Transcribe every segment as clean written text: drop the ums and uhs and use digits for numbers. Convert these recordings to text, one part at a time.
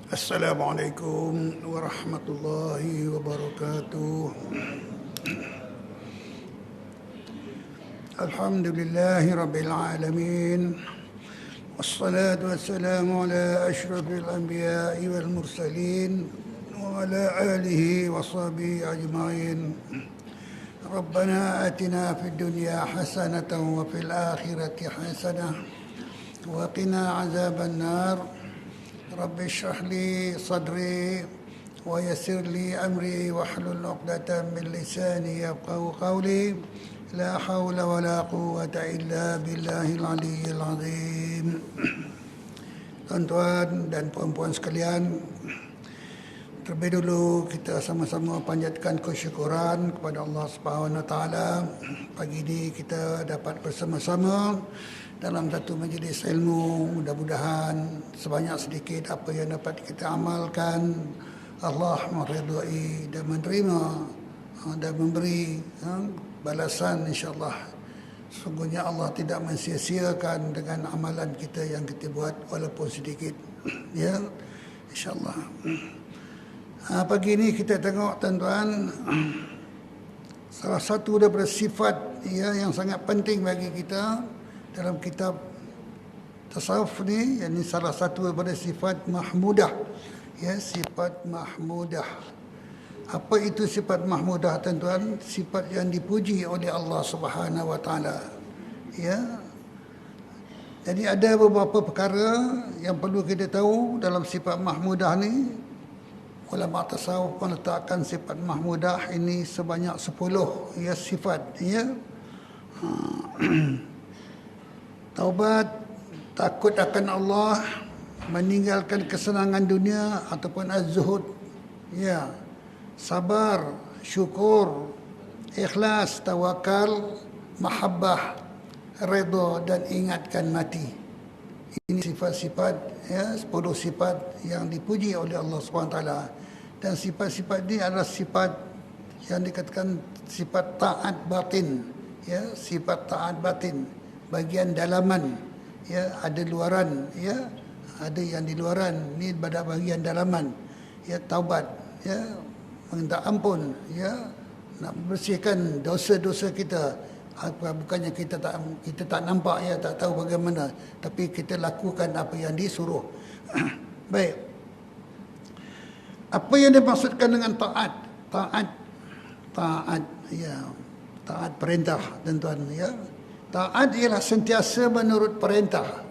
Assalamualaikum warahmatullahi wabarakatuh. Alhamdulillahi rabbil alamin. Wassalatu wassalamu ala asyrafil anbiya'i wal mursalin wa ala alihi wa sahbihi ajma'in. Rabbana atina fid dunya hasanatan wa fil akhirati hasanah wa qina azaban nar. Rabbi shrah li sadri wa yassir li amri wahlul 'uqdatam min lisani yafqahu qawli. La haula wa la quwwata illa billahil aliyyil azim. Tuan-tuan dan puan-puan sekalian, terlebih dulu kita sama-sama panjatkan kesyukuran kepada Allah Subhanahu wa taala. Pagi ini kita dapat bersama-sama dalam satu majlis ilmu. Mudah-mudahan sebanyak sedikit apa yang dapat kita amalkan, Allah meridai dan menerima dan memberi balasan, insyaAllah. Sungguhnya Allah tidak mensia-siakan dengan amalan kita yang kita buat walaupun sedikit. Ya, insyaAllah. Pagi ini kita tengok, tuan-tuan, salah satu daripada sifat yang sangat penting bagi kita dalam kitab tasawuf ni, yang ini salah satu daripada sifat mahmudah. Sifat mahmudah. Apa itu sifat mahmudah, tuan-tuan? Sifat yang dipuji oleh Allah Subhanahu wa taala. Jadi ada beberapa perkara yang perlu kita tahu dalam sifat mahmudah ni. Ulama tasawuf meletakkan sifat mahmudah ini sebanyak 10 sifat. Taubat, takut akan Allah, meninggalkan kesenangan dunia ataupun az-zuhud. Sabar, syukur, ikhlas, tawakal, mahabbah, redha dan ingatkan mati. Ini sifat-sifat 10 sifat yang dipuji oleh Allah SWT. Dan sifat-sifat ini adalah sifat yang dikatakan sifat taat batin. Sifat taat batin, bagian dalaman. Ada luaran, ada yang di luaran. Ini pada bagian dalaman. Taubat, minta ampun, nak bersihkan dosa-dosa kita. Bukannya kita tak nampak, tak tahu bagaimana, tapi kita lakukan apa yang disuruh. Baik. Apa yang dimaksudkan dengan taat? Taat perintah, tuan-tuan. Taat ialah sentiasa menurut perintah.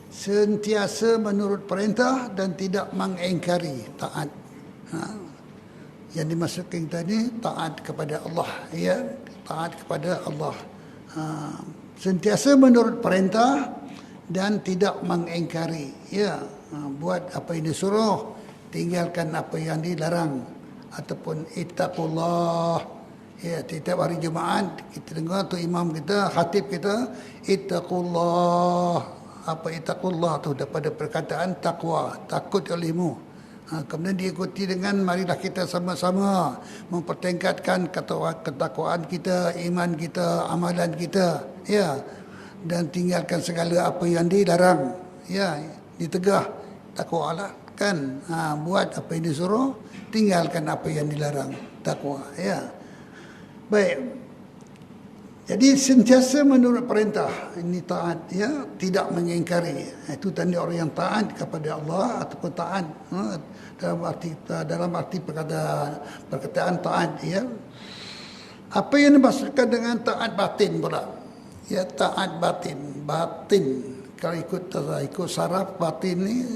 Sentiasa menurut perintah dan tidak mengingkari. Taat. Yang dimaksudkan tadi taat kepada Allah. Taat kepada Allah. Sentiasa menurut perintah dan tidak mengingkari. Buat apa yang disuruh, tinggalkan apa yang dilarang. Ataupun ittaqullah. Tiap hari Jumaat kita dengar tu imam kita, khatib kita, ittaqullah. Apa ittaqullah tu? Daripada perkataan taqwa, takut olehmu. Kemudian diikuti dengan marilah kita sama-sama mempertingkatkan ketakwaan kita, iman kita, amalan kita, dan tinggalkan segala apa yang dilarang. Ditegah takwalah kan. Buat apa yang disuruh, tinggalkan apa yang dilarang. Takwa. Baik. Jadi sentiasa menurut perintah, ini taat, tidak mengingkari. Itu tanda orang yang taat kepada Allah ataupun taat dalam arti perkataan taat. Apa yang dimaksudkan dengan taat batin pula? Taat batin. Kalau ikut saraf, batin ni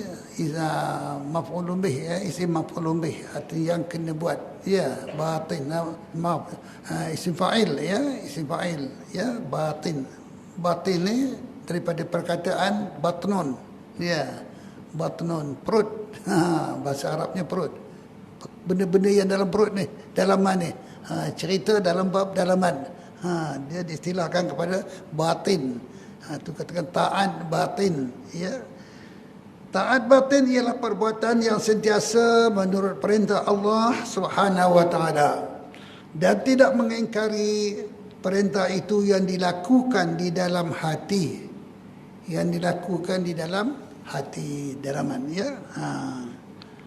maf'ulun bih, isim maf'ulun bih, arti yang kena buat. Batin, isim fa'il, isim fa'il, batin. Batin ni daripada perkataan batnun. Batnun, perut. Bahasa Arabnya perut. Benda-benda yang dalam perut ni, dalaman ni. Cerita dalam bab dalaman. Dia diistilahkan kepada batin. Itu katakan taat batin. Taat batin ialah perbuatan yang sentiasa menurut perintah Allah Subhanahu wa taala dan tidak mengingkari perintah itu yang dilakukan di dalam hati. Yang dilakukan di dalam hati, dalaman,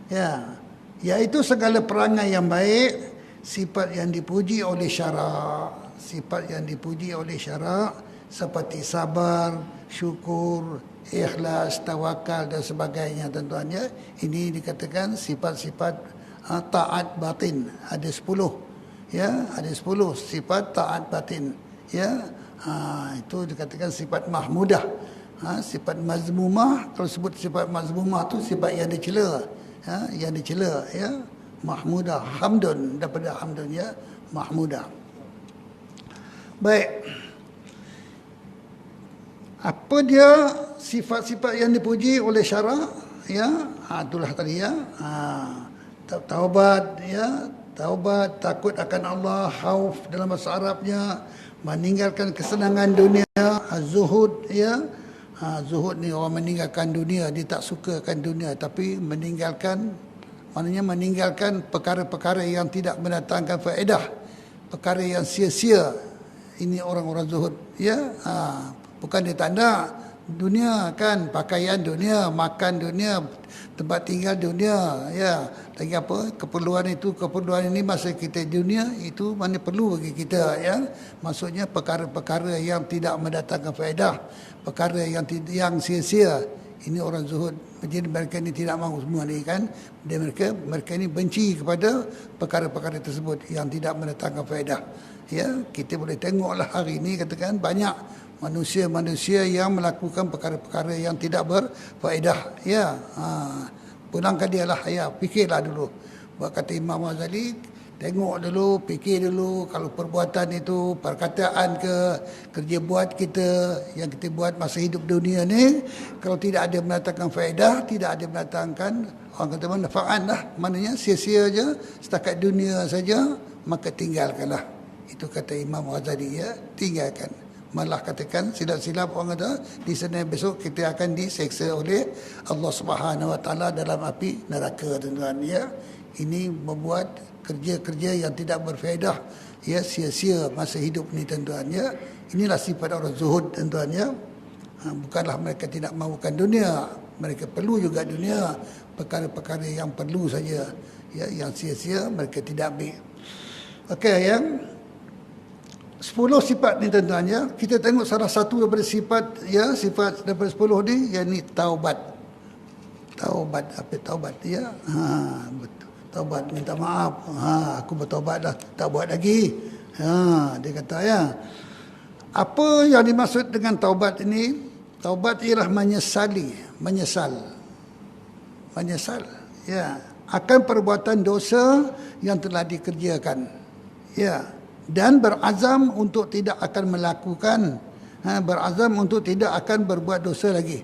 Ya, iaitu segala perangai yang baik, sifat yang dipuji oleh syarak, sifat yang dipuji oleh syarak seperti sabar, syukur, ikhlas, tawakal dan sebagainya tuan-tuan ya. Ini dikatakan sifat-sifat taat batin. Ada 10. Ya, ada 10 sifat taat batin. Ya, itu dikatakan sifat mahmudah. Sifat mazmumah, kalau sebut sifat mazmumah tu sifat yang dicela. Yang dicela ya. Mahmudah, hamdun, daripada hamdun ya, mahmudah. Baik. Apa dia sifat-sifat yang dipuji oleh syarak ya? Itulah tadi ya. Taubat ya, taubat, takut akan Allah, khauf dalam bahasa Arabnya, meninggalkan kesenangan dunia, zuhud ya. Zuhud ni orang meninggalkan dunia, dia tak sukakan dunia tapi meninggalkan, maknanya meninggalkan perkara-perkara yang tidak mendatangkan faedah, perkara yang sia-sia. Ini orang-orang zuhud ya. Bukan dia tak nak dunia kan, pakaian dunia, makan dunia, tempat tinggal dunia ya. Lagi apa, keperluan itu, keperluan ini masa kita dunia itu mana perlu bagi kita ya. Maksudnya perkara-perkara yang tidak mendatangkan faedah, perkara yang sia-sia. Ini orang zuhud. Jadi mereka ini tidak mahu semua ni kan. Dan mereka ini benci kepada perkara-perkara tersebut yang tidak mendatangkan faedah. Ya, kita boleh tengoklah hari ini katakan banyak manusia-manusia yang melakukan perkara-perkara yang tidak berfaedah. Ya, pulangkan dia lah ya, fikirlah dulu. Buat kata Imam Ghazali, tengok dulu, fikir dulu kalau perbuatan itu, perkataan ke, kerja buat kita yang kita buat masa hidup dunia ni, kalau tidak ada mendatangkan faedah, tidak ada mendatangkan orang kata manfaat lah, maknanya sia-sia je, setakat dunia saja, maka tinggalkanlah. Itu kata Imam Ghazali ya, tinggalkan. Malah katakan silap-silap orang kata di sana besok kita akan diseksa oleh Allah Subhanahu Wa Taala dalam api neraka tuan-tuan ya. Ini membuat kerja-kerja yang tidak berfaedah ya, sia-sia masa hidup ni tuan-tuan ya. Inilah sifat orang zuhud tuan-tuan ya. Bukanlah mereka tidak mahukan dunia, mereka perlu juga dunia, perkara-perkara yang perlu saja ya, yang sia-sia mereka tidak ambil. Okey yang 10 sifat ni tuan-tuan ya. Kita tengok salah satu daripada sifat ya, sifat daripada 10 ni yakni taubat. Taubat, apa taubat ya? Betul. Taubat, minta maaf. Aku bertaubat dah, tak buat lagi. Dia kata ya. Apa yang dimaksud dengan taubat ini? Taubat ialah menyesali, menyesal ya akan perbuatan dosa yang telah dikerjakan. Ya. Dan berazam untuk tidak akan melakukan, berazam untuk tidak akan berbuat dosa lagi,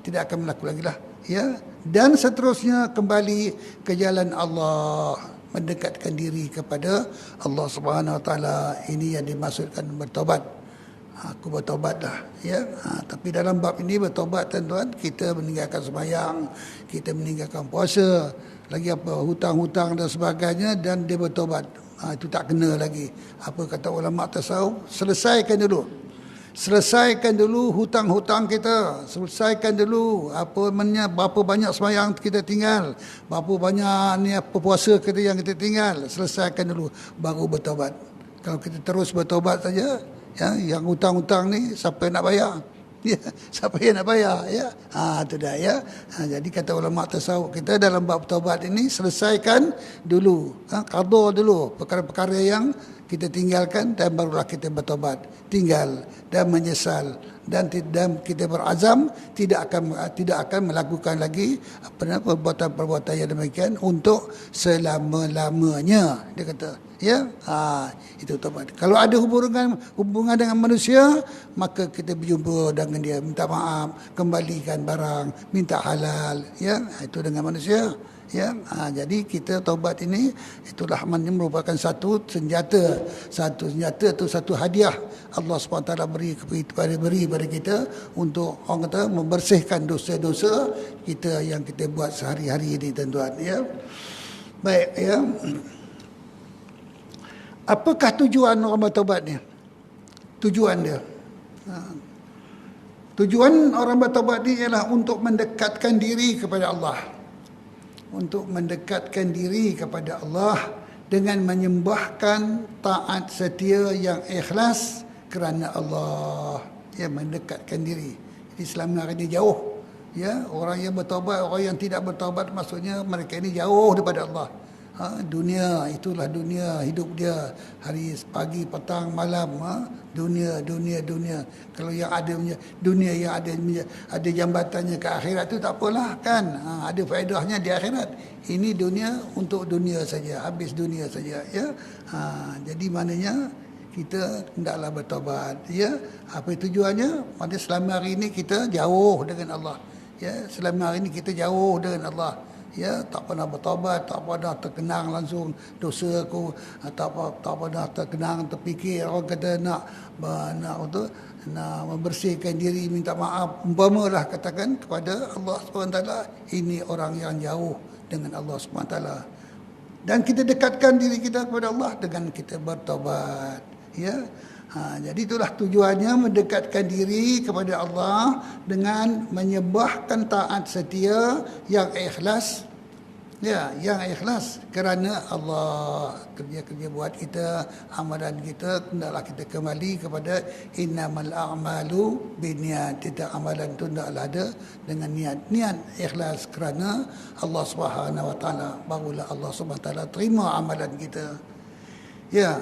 tidak akan melakukan lagi lah ya. Dan seterusnya kembali ke jalan Allah, mendekatkan diri kepada Allah Subhanahu Wa Taala. Ini yang dimaksudkan bertobat. Aku bertobat dah ya. Tapi dalam bab ini bertobat tuan-tuan, kita meninggalkan sembahyang, kita meninggalkan puasa, lagi apa hutang-hutang dan sebagainya, dan dia bertobat. Itu tak kena lagi. Apa kata ulama tasawuf? Selesaikan dulu. Selesaikan dulu hutang-hutang kita. Selesaikan dulu berapa banyak sembahyang kita tinggal, berapa banyak ni puasa kita yang kita tinggal. Selesaikan dulu baru bertobat. Kalau kita terus bertobat saja ya, yang hutang-hutang ni siapa yang nak bayar? Ya, siapa yang nak bayar ya? Itu dah ya. Jadi kata ulama tasawuf kita dalam bab taubat ini, selesaikan dulu, qada dulu perkara-perkara yang kita tinggalkan, dan barulah kita bertaubat, tinggal dan menyesal, dan kita berazam tidak akan melakukan lagi perbuatan-perbuatan yang demikian untuk selama-lamanya. Dia kata ya, itu taubat. Kalau ada hubungan dengan manusia, maka kita berjumpa dengan dia, minta maaf, kembalikan barang, minta halal ya, itu dengan manusia ya. Jadi kita taubat ini itulah merupakan satu senjata atau satu hadiah Allah SWT beri kepada kita untuk orang kata membersihkan dosa-dosa kita yang kita buat sehari-hari ini tuan-tuan ya. Baik ya. Apakah tujuan orang bertaubat ni? Tujuan dia. Tujuan orang bertaubat ni ialah untuk mendekatkan diri kepada Allah. untuk mendekatkan diri kepada Allah dengan menyembahkan taat setia yang ikhlas kerana Allah. Ya, mendekatkan diri. Jadi selama ini jauh. Ya, orang yang bertaubat, orang yang tidak bertaubat, maksudnya mereka ini jauh daripada Allah. Dunia, itulah dunia, hidup dia hari pagi, petang, malam. Dunia. Kalau yang ada dunia yang ada jambatannya ke akhirat tu tak apalah kan. Ada faedahnya di akhirat. Ini dunia untuk dunia saja, habis dunia saja. Ya, jadi maknanya kita hendaklah bertaubat. Ya, apa tujuannya? Maksudnya selama hari ini kita jauh dengan Allah. Ya, selama hari ini kita jauh dengan Allah. Ya, tak pernah bertaubat, tak pernah terkenang langsung dosa aku, tak pernah terkenang terfikir orang kata nak membersihkan diri, minta maaf, umpamalah katakan kepada Allah SWT. Ini orang yang jauh dengan Allah SWT. Dan kita dekatkan diri kita kepada Allah dengan kita bertaubat. Ya. Jadi itulah tujuannya, mendekatkan diri kepada Allah dengan menyembahkan taat setia yang ikhlas. Ya, yang ikhlas kerana Allah. Kerja-kerja buat kita, amalan kita, hendaklah kita kembali kepada innamal a'malu binniyat. Tidak, amalan itu hendaklah ada dengan niat ikhlas kerana Allah Subhanahu Wa Taala. Barulah Allah Subhanahu Wa Taala terima amalan kita. Ya.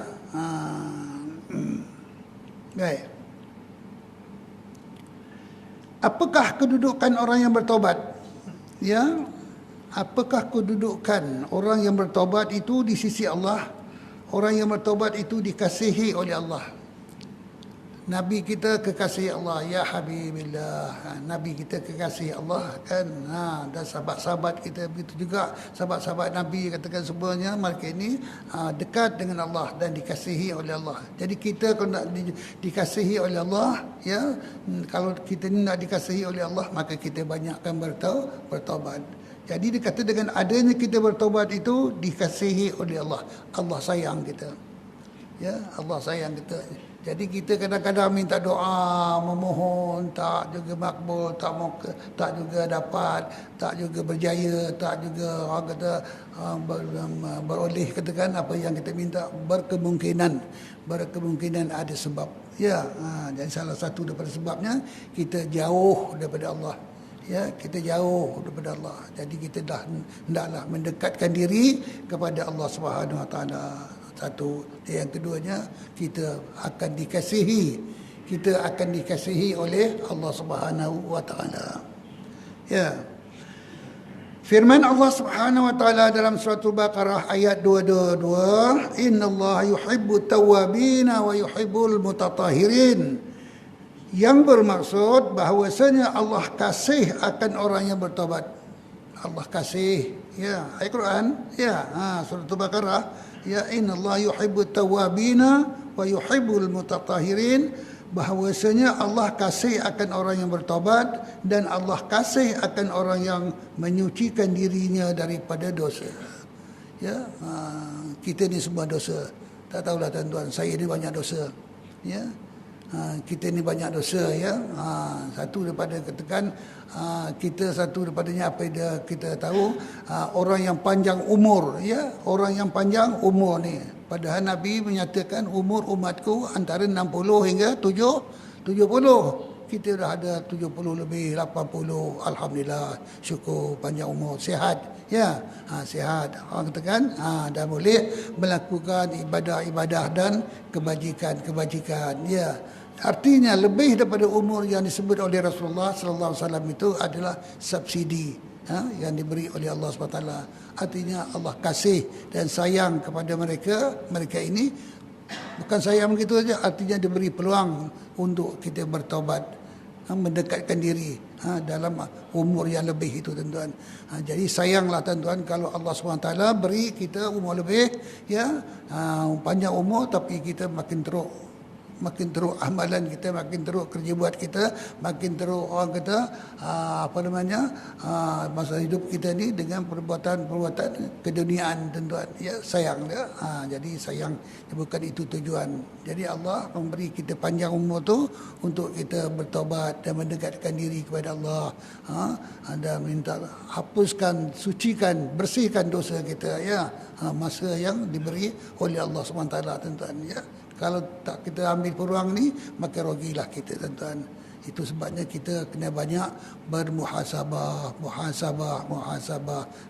Baik. Apakah kedudukan orang yang bertaubat? Ya. Apakah kedudukan orang yang bertaubat itu di sisi Allah? Orang yang bertaubat itu dikasihi oleh Allah. Nabi kita kekasih Allah, ya Habibillah. Nabi kita kekasih Allah kan. Dan sahabat-sahabat kita begitu juga. Sahabat-sahabat Nabi katakan sebenarnya mereka ini dekat dengan Allah dan dikasihi oleh Allah. Jadi kita kalau nak dikasihi oleh Allah, ya, kalau kita ni nak dikasihi oleh Allah, maka kita banyakkan bertaubat. Jadi dikata dengan adanya kita bertaubat itu dikasihi oleh Allah. Allah sayang kita. Ya, Allah sayang kita. Jadi kita kadang-kadang minta doa, memohon, tak juga makbul, tak juga dapat, tak juga berjaya, tak juga orang kata beroleh, katakan apa yang kita minta, berkemungkinan ada sebab. Ya, jadi salah satu daripada sebabnya kita jauh daripada Allah. Ya, kita jauh daripada Allah. Jadi kita hendaklah mendekatkan diri kepada Allah Subhanahu Wa Taala. Satu. Yang keduanya, kita akan dikasihi. Kita akan dikasihi oleh Allah Subhanahu Wa Taala. Ya. Firman Allah Subhanahu Wa Taala dalam surah Al-Baqarah ayat 222, "Innallaha yuhibbut tawwabina wa yuhibbul mutatahhirin." Yang bermaksud bahawasanya Allah kasih akan orang yang bertaubat. Allah kasih. Ya, ayat Quran. Ya, surah Al-Baqarah. Ya, innallaha yuhibbut tawwabina wa yuhibbul mutatahhirin. Bahawasanya Allah kasih akan orang yang bertaubat dan Allah kasih akan orang yang menyucikan dirinya daripada dosa. Ya, kita ni semua dosa. Tak tahulah tuan-tuan, saya ni banyak dosa. Ya. Kita ni banyak dosa, ya. Satu daripada katakan kita satu daripadanya apa yang kita tahu, orang yang panjang umur, ya, orang yang panjang umur ni. Padahal Nabi menyatakan umur umatku antara 60 hingga 70. Kita dah ada 70 lebih, 80. Alhamdulillah, syukur, panjang umur, sihat. Ya, sihat. Orang katakan dah boleh melakukan ibadah-ibadah dan kebajikan-kebajikan. Ya. Artinya lebih daripada umur yang disebut oleh Rasulullah sallallahu alaihi wasallam itu adalah subsidi yang diberi oleh Allah SWT. Artinya Allah kasih dan sayang kepada mereka ini. Bukan sayang begitu saja, artinya diberi peluang untuk kita bertaubat, mendekatkan diri dalam umur yang lebih itu, tuan-tuan. Jadi sayanglah tuan-tuan kalau Allah SWT beri kita umur lebih, ya, panjang umur, tapi kita makin teruk makin teruk amalan kita, makin teruk kerja buat kita, makin teruk orang kata masa hidup kita ni dengan perbuatan keduniaan tuan-tuan. Ya, sayang dia. Jadi sayang, bukan itu tujuan. Jadi Allah memberi kita panjang umur tu untuk kita bertaubat dan mendekatkan diri kepada Allah. Dan minta hapuskan, sucikan, bersihkan dosa kita, ya. Masa yang diberi oleh Allah SWT, tuan-tuan, ya. Kalau tak kita ambil peluang ni, maka rugilah kita, tuan-tuan. Itu sebabnya kita kena banyak bermuhasabah, muhasabah.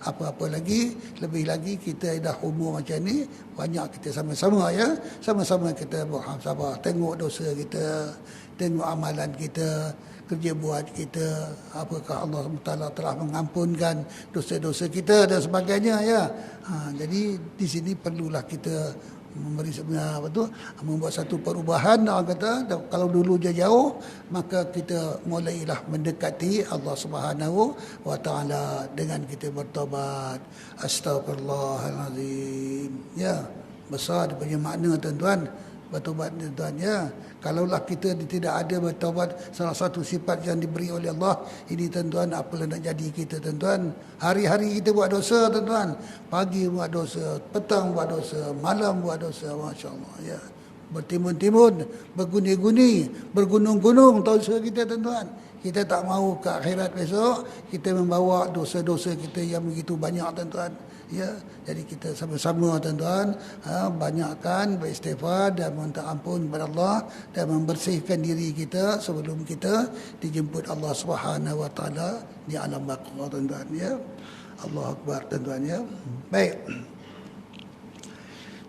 Apa-apa lagi, lebih lagi kita dah umur macam ni, banyak kita sama-sama, ya. Sama-sama kita muhasabah, tengok dosa kita, tengok amalan kita, kerja buat kita, apakah Allah SWT telah mengampunkan dosa-dosa kita dan sebagainya, ya. Jadi di sini perlulah kita membuat satu perubahan. Orang kata kalau dulu dia jauh, maka kita mulailah mendekati Allah Subhanahu wa taala dengan kita bertaubat. Astagfirullahalazim. Ya, besar dia punya makna, tuan-tuan. Bertaubat, tuan-tuan, ya. Kalaulah kita tidak ada bertaubat, salah satu sifat yang diberi oleh Allah ini, tuan-tuan, apalah nak jadi kita, tuan-tuan. Hari-hari kita buat dosa, tuan-tuan. Pagi buat dosa, petang buat dosa, malam buat dosa. Masya-Allah, ya. Bertimbun-timbun, berguni-guni, bergunung-gunung dosa kita, tuan-tuan. Kita tak mahu ke akhirat besok kita membawa dosa-dosa kita yang begitu banyak, tuan-tuan. Ya, jadi kita sama-sama, tuan-tuan, banyakkan beristighfar dan minta ampun kepada Allah dan membersihkan diri kita sebelum kita dijemput Allah Subhanahu wa taala di alam barzakh, tuan-tuan, ya. Allahu akbar, tuan-tuan, ya. Baik.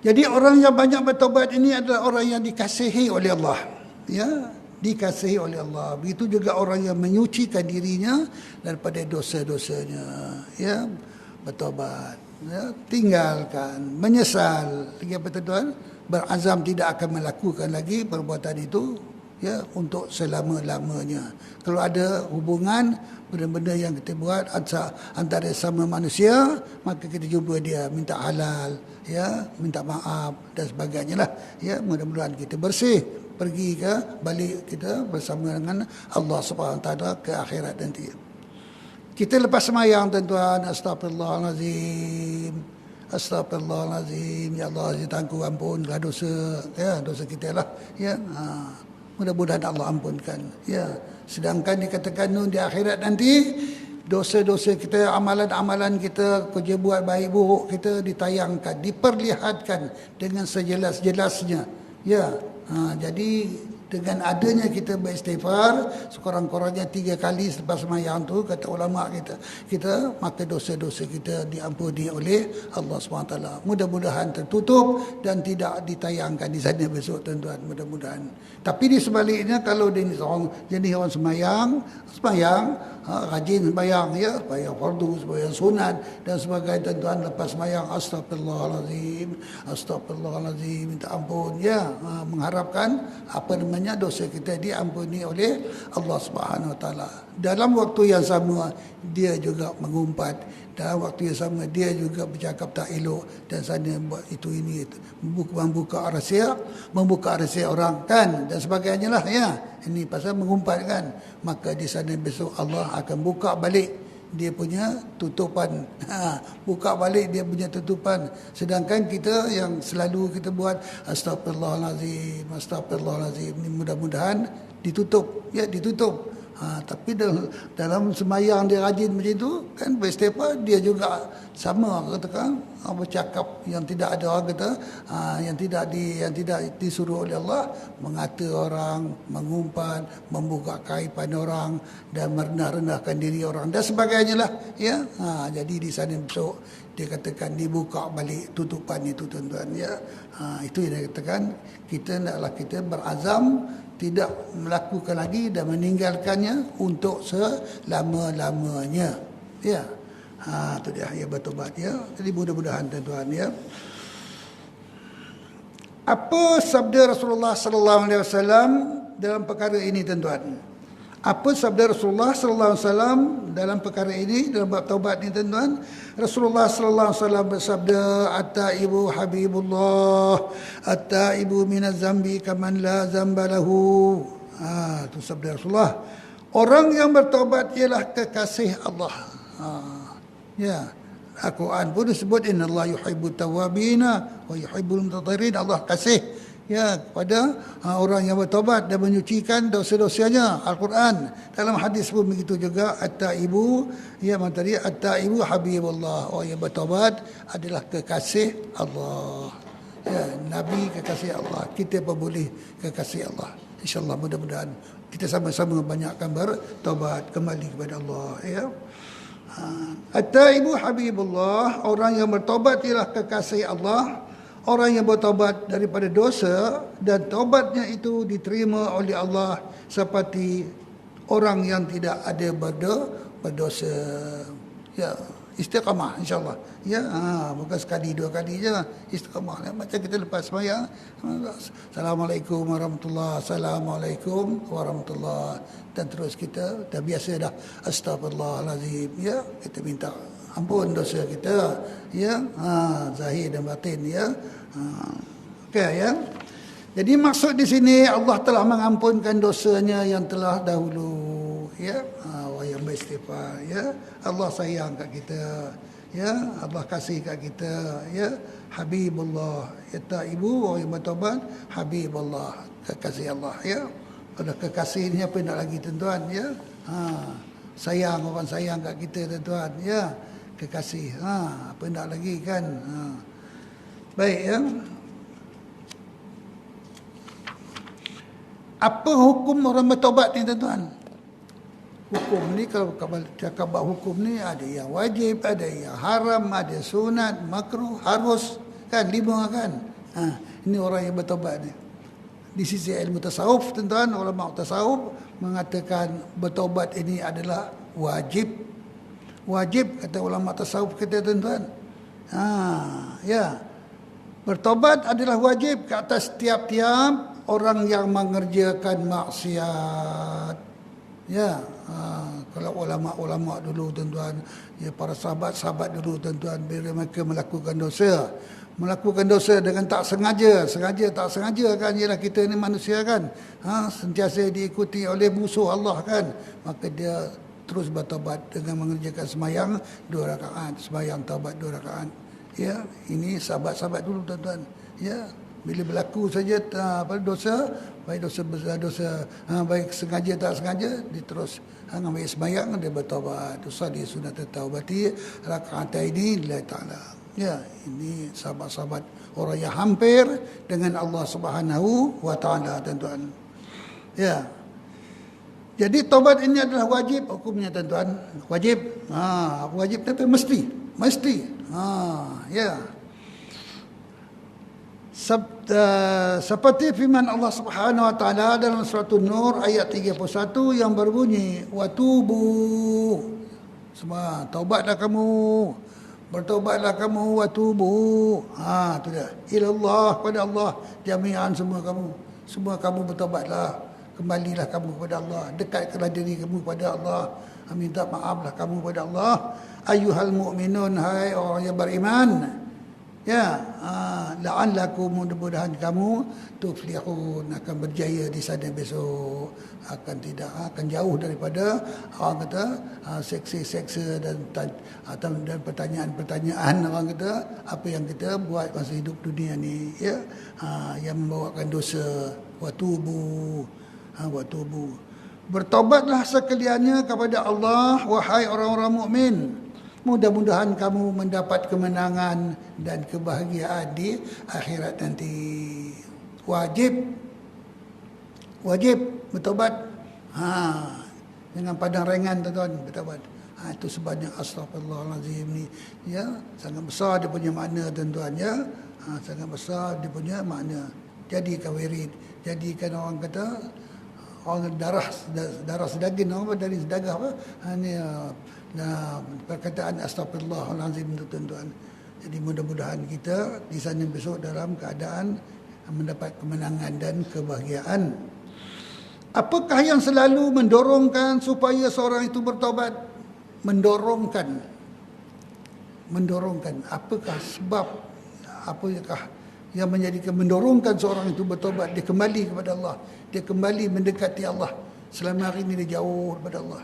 Jadi orang yang banyak bertaubat ini adalah orang yang dikasihi oleh Allah, ya, dikasihi oleh Allah. Begitu juga orang yang menyucikan dirinya daripada dosa-dosanya, ya, bertaubat, ya, tinggalkan, menyesal, lagi apa, tuan-tuan, berazam tidak akan melakukan lagi perbuatan itu, ya, untuk selama-lamanya. Kalau ada hubungan benda-benda yang kita buat antara sama manusia, maka kita jumpa dia, minta halal, ya, minta maaf dan sebagainya lah, ya. Mudah-mudahan kita bersih, pergi ke balik kita bersama dengan Allah Subhanahu Wa Taala ke akhirat nanti. Kita lepas sembahyang, tuan-tuan, astagfirullahalazim, astagfirullahalazim, ya Allah, tangku ampunlah dosa, ya, dosa kita lah, ya. Mudah-mudahan Allah ampunkan, ya. Sedangkan dikatakan di akhirat nanti dosa-dosa kita, amalan-amalan kita, kerja buat baik buruk kita ditayangkan, diperlihatkan dengan sejelas-jelasnya, ya. Jadi dengan adanya kita beristighfar sekurang-kurangnya 3 kali selepas sembahyang tu, kata ulama kita maka dosa-dosa kita diampuni oleh Allah SWT. Mudah-mudahan tertutup dan tidak ditayangkan di sana besok, tuan-tuan, mudah-mudahan. Tapi di sebaliknya, kalau dia jenis orang sembahyang, rajin sembahyang, ya, sembahyang fardu, sembahyang sunat dan sebagainya, tuan-tuan, lepas sembahyang astagfirullahalazim, minta ampun, ya, mengharapkan dosa kita diampuni oleh Allah Subhanahu Wa Taala. Dalam waktu yang sama dia juga mengumpat, dalam waktu yang sama dia juga bercakap tak elok dan sana buat itu ini, membuka rahsia orang, kan, dan sebagainya lah, ya. Ini pasal mengumpat, kan. Maka di sana besok Allah akan buka balik dia punya tutupan, buka balik dia punya tutupan. Sedangkan kita yang selalu kita buat astagfirullahalazim, ini mudah-mudahan ditutup, ya, ditutup. Tapi dalam sembahyang dia rajin macam itu, kan, beristighfar, dia juga sama, katakan, bercakap yang tidak ada, orang kata, yang tidak disuruh oleh Allah, mengata orang, mengumpat, membuka kaiban orang dan merendah-rendahkan diri orang dan sebagainya lah, ya. Jadi di sana besok dia katakan dibuka balik tutupan itu, tuan-tuan, ya. Itu yang dia katakan, kita hendaklah kita berazam tidak melakukan lagi dan meninggalkannya untuk selama-lamanya, ya. Itu dia, ya, bertobat, ya. Jadi mudah-mudahan, tuan-tuan, ya. Apa sabda Rasulullah sallallahu alaihi wasallam dalam perkara ini, tuan-tuan? Apa sabda Rasulullah sallallahu alaihi wasallam dalam perkara ini, dalam bab taubat ni tuan-tuan? Rasulullah sallallahu alaihi wasallam bersabda, "At-taibu habibullah, at-taibu minaz zambi kaman la zamba lahu." Itu sabda Rasulullah. Orang yang bertaubat ialah kekasih Allah. Ya. Al-Quran pun disebut innallaha yuhibbut tawwabina wa yuhibbul mutatahhirin. Allah kasih kepada orang yang bertaubat dan menyucikan dosa-dosanya. Al-Quran dalam hadis pun begitu juga, at-taibu tadi at-taibu habibullah, orang yang bertaubat adalah kekasih Allah. Nabi kekasih Allah, kita pun boleh kekasih Allah. InsyaAllah mudah-mudahan kita sama-sama banyakkan bertaubat kembali kepada Allah. At-taibu habibullah, orang yang bertaubat ialah kekasih Allah. Orang yang bertaubat daripada dosa dan taubatnya itu diterima oleh Allah seperti orang yang tidak ada berdosa. Istiqamah insya-Allah. Bukan sekali dua kali je. Istiqamah. Macam kita lepas sembahyang, Assalamualaikum warahmatullahi, Assalamualaikum warahmatullahi, dan terus kita dah biasa dah astagfirullahalazim. Kita minta ampun dosa kita, zahir dan batin, Jadi maksud di sini Allah telah mengampunkan dosanya yang telah dahulu, yang beristighfar, Allah sayang kat kita, Allah kasih kat kita, Habibullah, taibu, orang yang bertaubat, Habibullah, kekasih Allah, Kalau kekasih ni apa nak lagi tuan-tuan, sayang, orang sayang kat kita tuan-tuan, kekasih, apa nak lagi kan. Baik, apa hukum orang bertaubat ni tuan-tuan? Hukum ni, kalau cakap bab hukum ni, ada yang wajib, ada yang haram, ada sunat, makruh, harus, kan, 5 kan. Ini orang yang bertaubat ni. Di sisi ilmu tasawuf tuan-tuan, ulama tasawuf mengatakan bertaubat ini adalah wajib. Wajib kata ulama tasawuf kita tuan-tuan. Bertaubat adalah wajib ke atas tiap-tiap orang yang mengerjakan maksiat. Kalau ulama-ulama dulu tuan-tuan, para sahabat-sahabat dulu tuan-tuan, bila mereka melakukan dosa dengan tak sengaja tak sengaja kan, ialah kita ni manusia kan, sentiasa diikuti oleh musuh Allah kan, maka dia terus bertaubat dengan mengerjakan sembahyang 2 rakaat, sembahyang taubat 2 rakaat. Ini sahabat-sahabat dulu tuan-tuan. Bila berlaku saja dosa, baik dosa besar, dosa baik sengaja tak sengaja, dia terus ambil sembahyang, dia bertaubat. Usalli sunat taubati raka'ataini lillahi ta'ala. Ini sahabat-sahabat orang yang hampir dengan Allah Subhanahu wa taala tuan-tuan. Jadi taubat ini adalah wajib hukumnya tuan-tuan. Wajib. Wajib tapi mesti. Seperti firman Allah Subhanahu wa taala dalam surah An-Nur ayat 31 yang berbunyi, "Watubu." Semua taubatlah kamu. Bertaubatlah kamu, watubu. Itu dia. Ilallah, kepada Allah jami'an, semua kamu bertaubatlah. Kembalilah kamu kepada Allah, dekatkanlah diri kamu kepada Allah, minta maaflah kamu kepada Allah. Ayyuhal mu'minun, hai orang yang beriman, la'allakum, mudah-mudahan kamu tuflihun, akan berjaya di sana besok, akan jauh daripada orang kata seksa-seksa dan pertanyaan-pertanyaan orang kata apa yang kita buat masa hidup dunia ni, yang membawakan dosa. Watubu. Bertobatlah sekaliannya kepada Allah, wahai orang-orang mukmin. Mudah-mudahan kamu mendapat kemenangan dan kebahagiaan di akhirat nanti. Wajib bertobat. Jangan pandang ringan tuan-tuan bertobat. Itu sebabnya astagfirullahalazim ni, sangat besar dia punya makna tuan-tuan, sangat besar dia punya makna. Jadikan wirid, jadikan orang kata orang darah sedaging, orang dari sedagah apa, perkataan astagfirullahalazim itu tuan-tuan. Jadi mudah-mudahan kita di sana besok dalam keadaan mendapat kemenangan dan kebahagiaan. Apakah yang selalu mendorongkan supaya seorang itu bertaubat? Mendorongkan. Apakah sebab, apakah yang menjadikan mendorongkan seorang itu bertaubat? Dia kembali kepada Allah, dia kembali mendekati Allah. Selama hari ini dia jauh daripada Allah.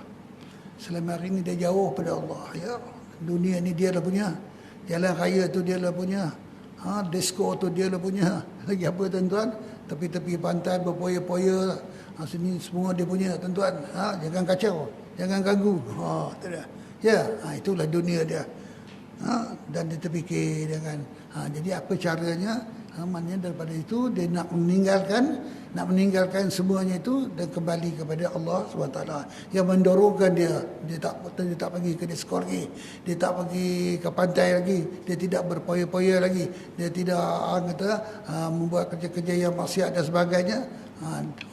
Selama hari ini dia jauh pada Allah, ya. Dunia ni dia lah punya, jalan raya tu dia lah punya, disco tu dia lah punya, lagi apa tuan-tuan, tepi-tepi pantai berpoya-poya, sini semua dia punya tuan-tuan. Jangan kacau, jangan ganggu. Ya, itulah dunia dia. Dan dia terfikir jangan. Jadi apa caranya? Maknanya daripada itu dia nak meninggalkan semuanya itu dan kembali kepada Allah SWT yang mendorongkan dia. Dia tak pergi ke disko lagi, dia tak pergi ke pantai lagi, dia tidak berpoya-poya lagi, dia tidak membuat kerja-kerja yang maksiat dan sebagainya.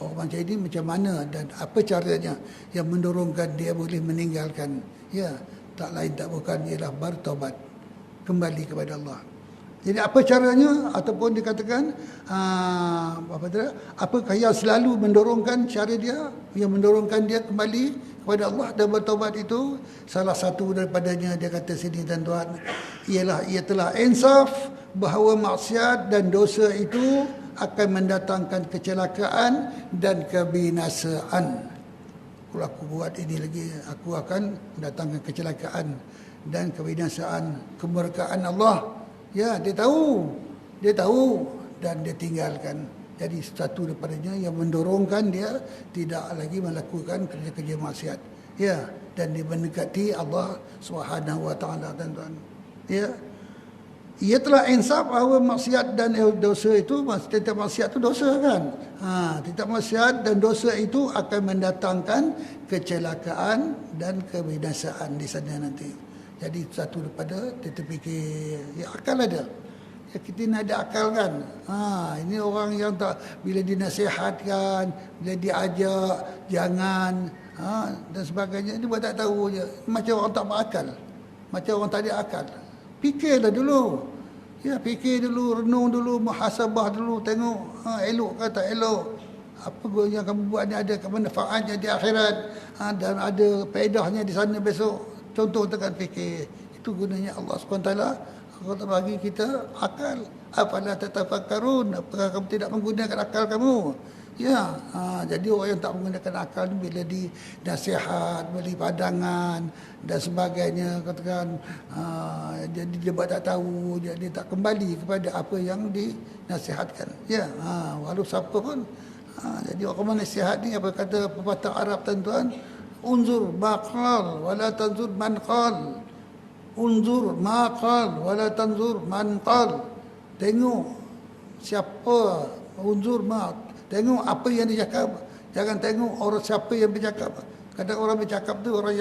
Orang macam ini macam mana dan apa caranya yang mendorongkan dia boleh meninggalkan? Ya, tak lain tak bukan ialah bertaubat, kembali kepada Allah. Jadi apa caranya, ataupun dikatakan apakah yang selalu mendorongkan cara dia, yang mendorongkan dia kembali kepada Allah dan bertaubat itu? Salah satu daripadanya dia kata sini tuan-tuan, ialah ia telah insaf bahawa maksiat dan dosa itu akan mendatangkan kecelakaan dan kebinasaan. Kalau aku buat ini lagi, aku akan mendatangkan kecelakaan dan kebinasaan. Kemurkaan Allah, ya, dia tahu dan dia tinggalkan. Jadi satu daripadanya yang mendorongkan dia tidak lagi melakukan kerja-kerja maksiat, ya, dan dia mendekati Allah Subhanahu wa taala tuan-tuan. Ya. Ia telah insaf bahawa maksiat dan dosa itu, setiap maksiat itu dosa kan. Setiap maksiat dan dosa itu akan mendatangkan kecelakaan dan kebinasaan di sana nanti. Jadi satu daripada dia terfikir, ya akal ada. Ya, kita ni ada akal kan. Ini orang yang tak, bila dinasihatkan, bila diajak jangan dan sebagainya, dia buat tak tahu je. Macam orang tak berakal, macam orang tak ada akal. Fikirlah dulu. Ya, fikir dulu, renung dulu, muhasabah dulu, tengok elok ke tak elok. Apa yang kamu buat ni ada kemanfaatnya di akhirat, dan ada faedahnya di sana besok. Contoh tekan fikir. Itu gunanya Allah SWT. Allah bagi kita akal. Afala tatafakkarun? Apakah kamu tidak menggunakan akal kamu? Ya, jadi orang yang tak menggunakan akal ni bila dinasihat, beri pandangan dan sebagainya, katakan jadi dia buat tak tahu, dia tak kembali kepada apa yang dinasihatkan. Ya, walau siapa pun. Jadi orang menasihat ni, apa kata pepatah Arab tuan-tuan? Unzur ma qal wala tanzur man qal. Unzur ma qal wala tanzur man qal. Tengok siapa, unzur ma, tengok apa yang dia cakap, jangan tengok orang siapa yang bercakap. Kadang orang bercakap tu orang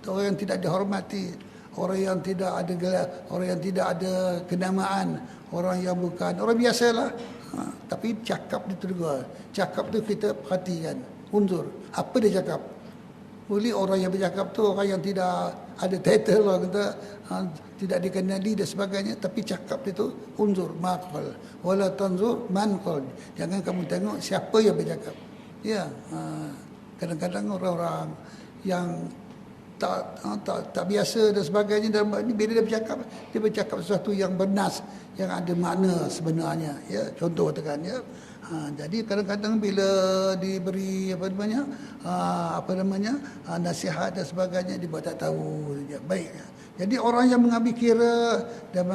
yang tidak dihormati, orang yang tidak ada gelar, orang yang tidak ada kenamaan, orang yang bukan orang biasalah. Tapi cakap itu juga, cakap tu kita perhatikan, unzur apa dia cakap. Boleh orang yang bercakap tu orang yang tidak ada title, orang kata tidak dikenali dan sebagainya, tapi cakap itu unzur maqal wala tanzur man qal. Jangan kamu tengok siapa yang bercakap. Ya, kadang-kadang orang-orang yang tak biasa dan sebagainya, dan bila dia bercakap sesuatu yang bernas, yang ada makna sebenarnya. Ya, contoh tekan ya. Jadi kadang-kadang bila diberi nasihat dan sebagainya, dia buat tak tahu. Baik. Jadi orang yang mengambil kira dan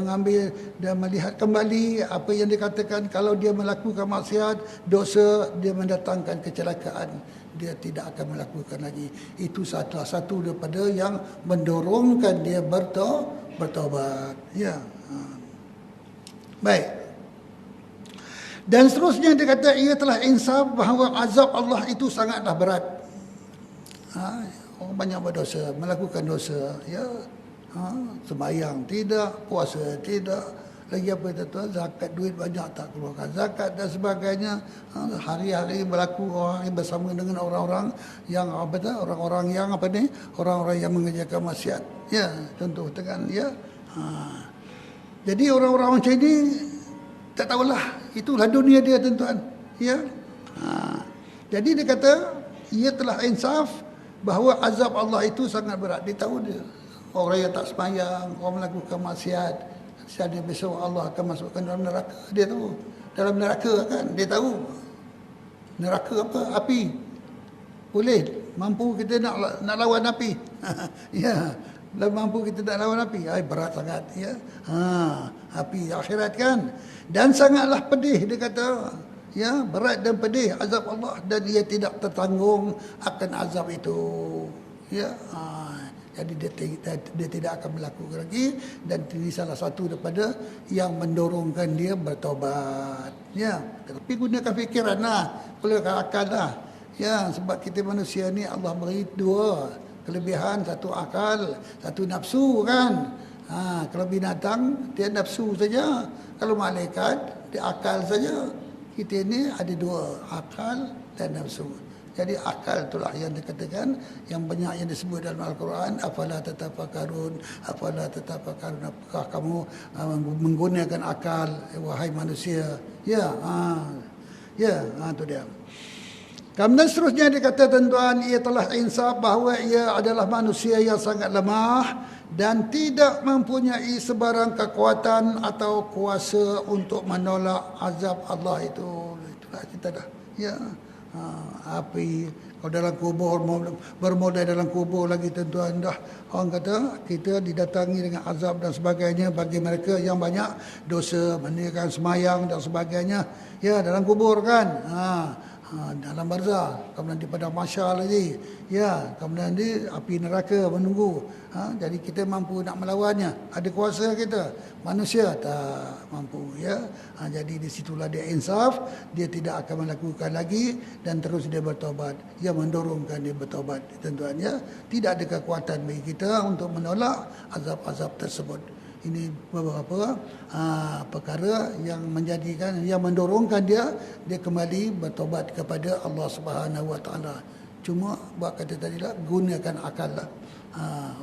melihat kembali apa yang dikatakan, kalau dia melakukan maksiat, dosa, dia mendatangkan kecelakaan, dia tidak akan melakukan lagi. Itu salah satu daripada yang mendorongkan dia bertaubat. Ya. Baik. Dan seterusnya dia kata, ia telah insaf bahawa azab Allah itu sangatlah berat. Orang banyak berdosa, melakukan dosa, ya. Sembahyang tidak, puasa tidak, lagi apa tuan, zakat, duit banyak tak keluarkan zakat dan sebagainya. Hari-hari berlaku orang yang bersama dengan orang-orang yang orang-orang yang mengerjakan maksiat. Ya, contoh tekan ya. Jadi orang-orang macam ini tak tahulah, itulah dunia dia tuan-tuan. Ya. Jadi dia kata, ia telah insaf bahawa azab Allah itu sangat berat. Dia tahu dia. Orang yang tak sembahyang, orang melakukan maksiat, siapa besok Allah akan masukkan dalam neraka. Dia tahu. Dalam neraka kan, dia tahu. Neraka apa? Api. Boleh. Mampu kita nak lawan api. Ya. Mampu kita nak lawan api. Berat sangat. Ya. Api akhirat kan. Dan sangatlah pedih, dia kata. Ya, berat dan pedih azab Allah, dan dia tidak tertanggung akan azab itu. Ya, jadi dia tidak akan melakukan lagi, dan ini salah satu daripada yang mendorongkan dia bertaubat. Ya, tapi gunakan fikiran lah, gunakan akal lah. Ya, sebab kita manusia ni Allah beri dua kelebihan, satu akal, satu nafsu kan. Kalau binatang dia nafsu saja, kalau malaikat dia akal saja. Kita ini ada dua, akal dan nafsu. Jadi akal itulah yang dikatakan, yang banyak yang disebut dalam Al-Quran, afala tatafakkarun, afala tatafakkarun, apakah kamu menggunakan akal wahai manusia? Ya, itu dia. Kemudian seterusnya dikata tuan-tuan, ia telah insaf bahawa ia adalah manusia yang sangat lemah dan tidak mempunyai sebarang kekuatan atau kuasa untuk menolak azab Allah itu. Itulah kita dah. Ya. Api kalau dalam kubur, bermodal dalam kubur lagi tuan-tuan, dah orang kata kita didatangi dengan azab dan sebagainya bagi mereka yang banyak dosa, meninggalkan semayang dan sebagainya. Ya, dalam kubur kan. Dalam barzah, kemudian di padang mahsyar lagi. Ya, kemudian di api neraka menunggu. Jadi kita mampu nak melawannya. Ada kuasa kita. Manusia tak mampu. Ya, jadi di situlah dia insaf. Dia tidak akan melakukan lagi dan terus dia bertaubat. Yang mendorongkan dia bertaubat. Tuan-tuan, ya, tidak ada kekuatan bagi kita untuk menolak azab-azab tersebut. Ini beberapa perkara yang menjadikan, yang mendorongkan dia kembali bertobat kepada Allah Subhanahu Wa Taala. Cuma buat kata tadi lah, gunakan akal lah.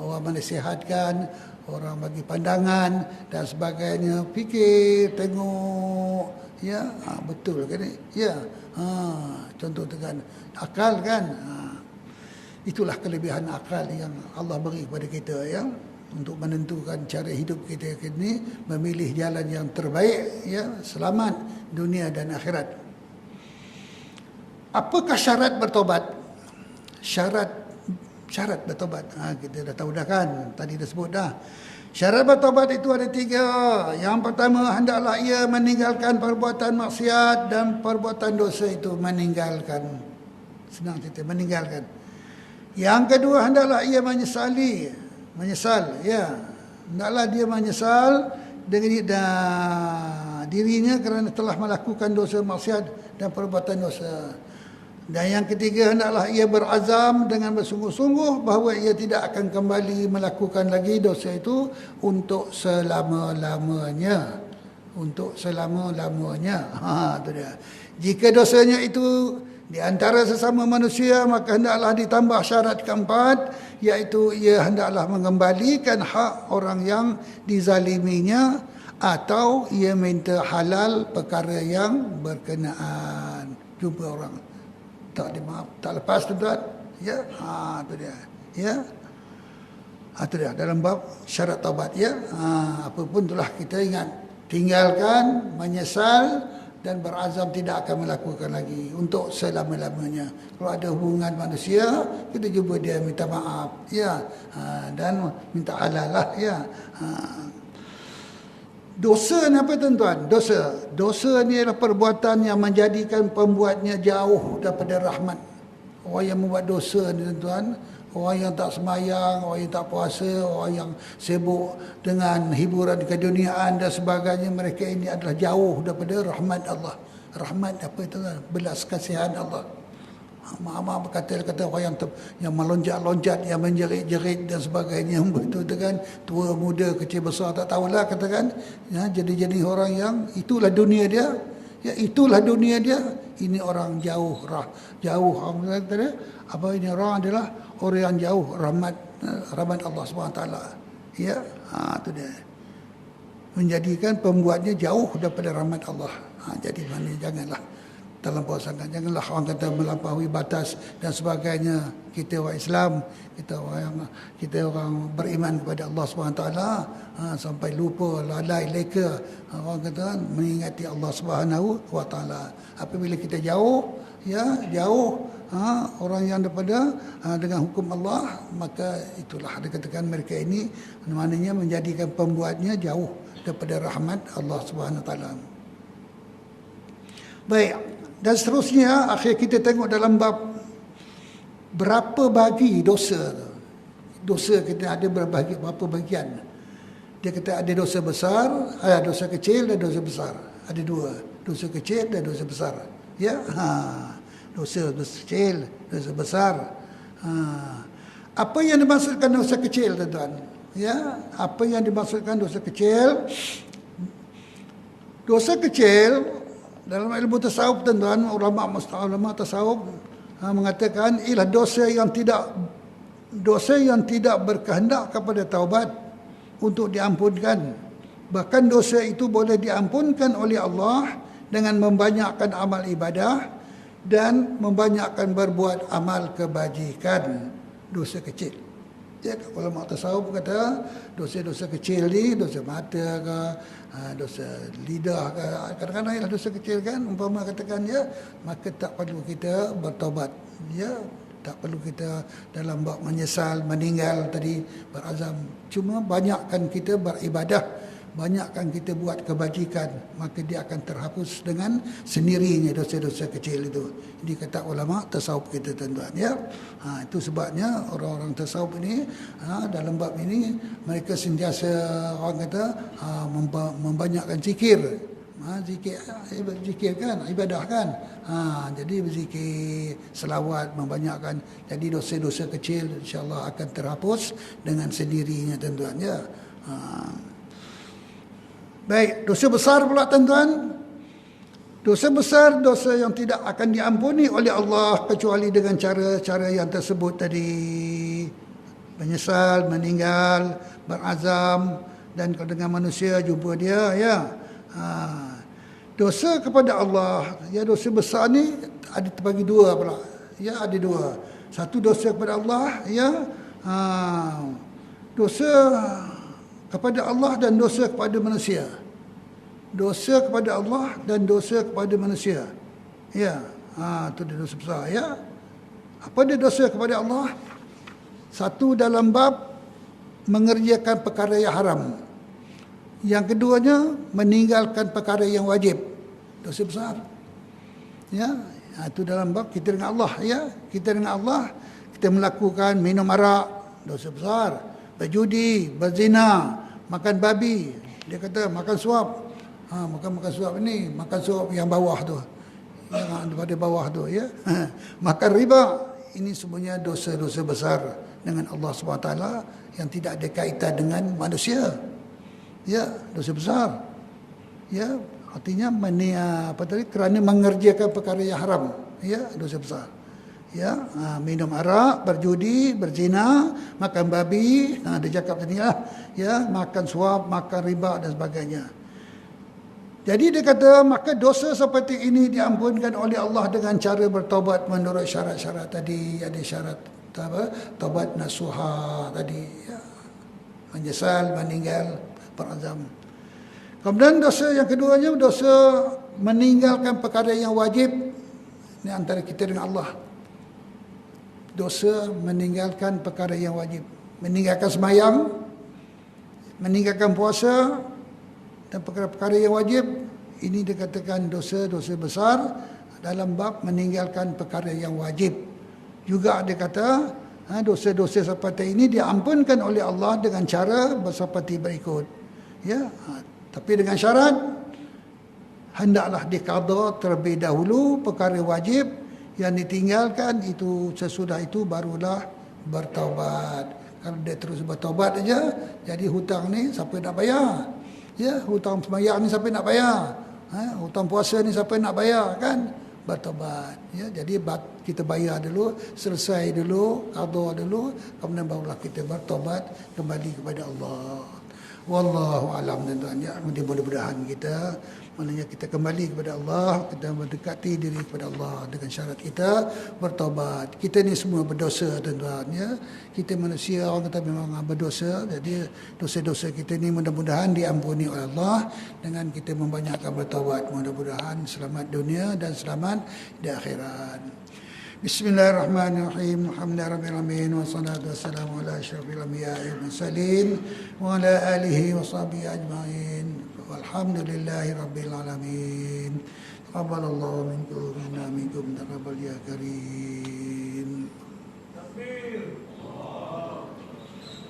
Orang menasihatkan, orang bagi pandangan dan sebagainya, fikir, tengok, ya, betul kan ni? Ya, contoh dengan akal kan. Itulah kelebihan akal yang Allah beri kepada kita, ya, untuk menentukan cara hidup kita ini, memilih jalan yang terbaik, ya, selamat dunia dan akhirat. Apakah syarat bertobat? Syarat bertobat. Kita dah tahu dah kan, tadi dah sebut dah. Syarat bertobat itu ada 3. Yang pertama, hendaklah ia meninggalkan perbuatan maksiat dan perbuatan dosa itu, meninggalkan. Senang cerita, meninggalkan. Yang kedua, hendaklah ia menyesal, ya. Hendaklah dia menyesal dengan dirinya kerana telah melakukan dosa maksiat dan perbuatan dosa. Dan yang ketiga, hendaklah ia berazam dengan bersungguh-sungguh bahawa ia tidak akan kembali melakukan lagi dosa itu untuk selama-lamanya. Untuk selama-lamanya. Itu dia. Jika dosanya itu di antara sesama manusia, maka hendaklah ditambah syarat keempat, iaitu ia hendaklah mengembalikan hak orang yang dizaliminya, atau ia minta halal perkara yang berkenaan. Jumpa orang tak dimaaf, tak lepas, tuan-tuan. Ya, itu dia. Ya, itu dia dalam bab syarat taubat, ya. Apapun itulah kita ingat, tinggalkan, menyesal dan berazam tidak akan melakukan lagi untuk selama-lamanya. Kalau ada hubungan manusia, kita jumpa dia, minta maaf, ya, dan minta halal lah, ya. Dosa ni apa, tuan-tuan? Dosa ni adalah perbuatan yang menjadikan pembuatnya jauh daripada rahmat. Orang yang membuat dosa ni, tuan-tuan, orang yang tak sembahyang, orang yang tak puasa, orang yang sibuk dengan hiburan keduniaan dan sebagainya, mereka ini adalah jauh daripada rahmat Allah. Rahmat apa itu? Belas kasihan Allah. Mak berkata orang yang melonjat-lonjat, yang menjerit-jerit dan sebagainya, betul kan, tua muda kecil besar tak tahulah, katakan, ya, jadi orang yang itulah dunia dia, ya, itulah dunia dia. Ini orang jauh orang kata apa, ini orang adalah orang yang jauh rahmat Allah SWT, ya. Itu dia, menjadikan pembuatnya jauh daripada rahmat Allah. Jadi mana janganlah terlampau sangat. Janganlah orang kata melampaui batas dan sebagainya. Kita orang Islam, kita orang beriman kepada Allah SWT, sampai lupa, lalai, leka, orang kata mengingati Allah SWT. Apabila kita jauh, orang yang daripada dengan hukum Allah, maka itulah dikatakan mereka ini maknanya menjadikan pembuatnya jauh daripada rahmat Allah SWT. Baik, dan seterusnya akhir kita tengok dalam bab berapa bagi dosa. Dosa kita ada berapa bagian. Dia kata ada dosa besar, ada dosa kecil dan dosa besar. Ada dua, dosa kecil dan dosa besar. Ya, dosa kecil, dosa besar. Apa yang dimaksudkan dosa kecil, tuan-tuan? Ya, apa yang dimaksudkan dosa kecil? Dosa kecil dalam ilmu tasawuf, tuan-tuan, ulama tasawuf mengatakan ialah dosa yang tidak berkehendak kepada taubat untuk diampunkan. Bahkan dosa itu boleh diampunkan oleh Allah dengan membanyakkan amal ibadah dan membanyakkan berbuat amal kebajikan. Dosa kecil. Ya, ulama tasawuf kata dosa-dosa kecil ni, dosa mata ke, dosa lidah ke, kadang-kadang ialah dosa kecil kan, umpama katakan ya, maka tak perlu kita bertaubat. Ya, tak perlu kita dalam bab menyesal, meninggal tadi, berazam. Cuma banyakkan kita beribadah, banyakkan kita buat kebajikan, maka dia akan terhapus dengan sendirinya dosa-dosa kecil itu. Ini kata ulama tasawuf kita, tuan-tuan, ya. Itu sebabnya orang-orang tasawuf ini dalam bab ini mereka sentiasa orang kata membanyakkan zikir. Zikir kan, ibadah kan. Jadi berzikir, selawat, membanyakkan. Jadi dosa-dosa kecil insya-Allah akan terhapus dengan sendirinya, tuan-tuan, ya. Baik, dosa besar pula, tuan-tuan. Dosa besar, dosa yang tidak akan diampuni oleh Allah kecuali dengan cara-cara yang tersebut tadi. Menyesal, meninggal, berazam, dan kalau dengan manusia jumpa dia, ya. Dosa kepada Allah, ya, dosa besar ni ada terbagi dua pula. Ya, ada dua. Satu dosa kepada Allah, ya. Dosa kepada Allah dan dosa kepada manusia. Dosa kepada Allah dan dosa kepada manusia. Ya, itu dia dosa besar, ya. Apa dia dosa kepada Allah? Satu, dalam bab mengerjakan perkara yang haram. Yang keduanya, meninggalkan perkara yang wajib. Dosa besar. Ya, itu dalam bab kita dengan Allah, ya. Kita dengan Allah, kita melakukan minum arak, dosa besar. Berjudi, berzina, makan babi. Dia kata makan suap. Makan suap ini, makan suap yang bawah tu. Yang daripada bawah tu, ya. Makan riba, ini semuanya dosa-dosa besar dengan Allah SWT yang tidak ada kaitan dengan manusia. Ya, dosa besar. Ya, artinya kerana mengerjakan perkara yang haram. Ya, dosa besar. Ya, minum arak, berjudi, berzina, makan babi, dia cakap tadi lah, ya, makan suap, makan riba dan sebagainya. Jadi dia kata maka dosa seperti ini diampunkan oleh Allah dengan cara bertaubat menurut syarat-syarat tadi. Ada syarat taubat nasuha tadi, ya. Menyesal, meninggal, berazam. Kemudian dosa yang keduanya, dosa meninggalkan perkara yang wajib. Ini antara kita dengan Allah. Dosa meninggalkan perkara yang wajib. Meninggalkan sembahyang, meninggalkan puasa dan perkara-perkara yang wajib. Ini dikatakan dosa-dosa besar dalam bab meninggalkan perkara yang wajib. Juga dia kata dosa-dosa seperti ini diampunkan oleh Allah dengan cara seperti berikut. Ya, tapi dengan syarat hendaklah diqada terlebih dahulu perkara wajib yang ditinggalkan, itu sesudah itu barulah bertaubat. Kalau dia terus bertaubat aja, jadi hutang ni siapa nak bayar? Ya, hutang sembahyang ni siapa nak bayar? Hutang puasa ni siapa nak bayar, kan? Bertaubat. Ya, jadi kita bayar dulu, selesai dulu, qada dulu, kemudian barulah kita bertaubat kembali kepada Allah. Wallahu alam tuan-tuan ya. Mudah-mudahan kita maknanya kita kembali kepada Allah, kita mendekati diri kepada Allah dengan syarat kita bertaubat. Kita ni semua berdosa tuan-tuan ya. Kita manusia, orang kata memang berdosa. Jadi dosa-dosa kita ni mudah-mudahan diampuni oleh Allah dengan kita membanyakkan bertaubat. Mudah-mudahan selamat dunia dan selamat di akhirat. Bismillahirrahmanirrahim. Alhamdulillahirabbil alamin wassalatu wassalamu ala asyrafil anbiya'i wal mursalin wa ala alihi washabihi ajmain. Walhamdulillahirabbil alamin. Taqabbalallahu minkum taqabbal ya karim.